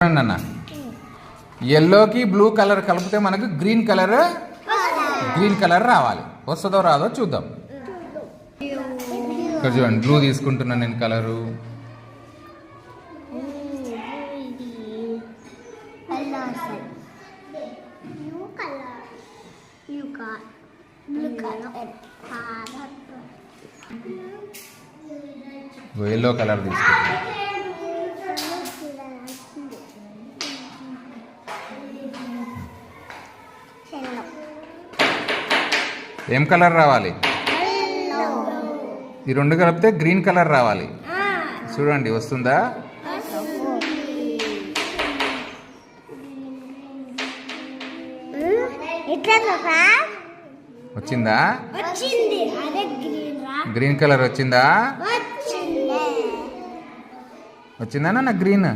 అన్న ఎల్లోకి blue colour కలిపితే మనకు గ్రీన్ కలర్ రావాలి. వస్తుందో రాదో చూద్దాం. ఇక్కడ చూడండి, బ్లూ తీసుకుంటున్నాను నేను కలరు. ఎల్లో కలర్ తీసుకుంటాను. ఏం కలర్ రావాలి? ఈ రెండు కలిపితే గ్రీన్ కలర్ రావాలి. చూడండి వస్తుందా? వచ్చిందా? గ్రీన్ కలర్ వచ్చిందా? వచ్చిందా నా గ్రీన్?